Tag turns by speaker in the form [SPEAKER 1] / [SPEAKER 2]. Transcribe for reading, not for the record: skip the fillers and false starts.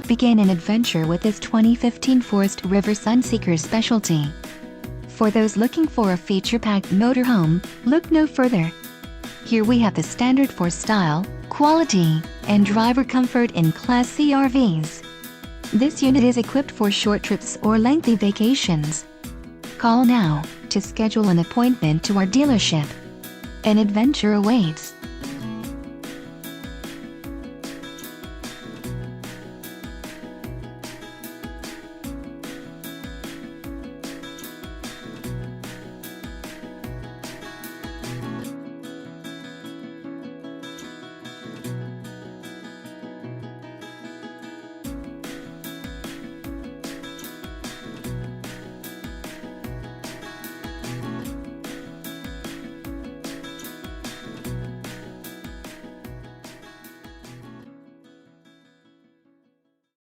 [SPEAKER 1] begin an adventure with this 2015 Forest River Sunseeker Specialty. For those looking for a feature-packed motorhome, look no further. Here we have the standard for style, quality, and driver comfort in Class C RVs. This unit is equipped for short trips or lengthy vacations. Call now to schedule an appointment to our dealership. An adventure awaits.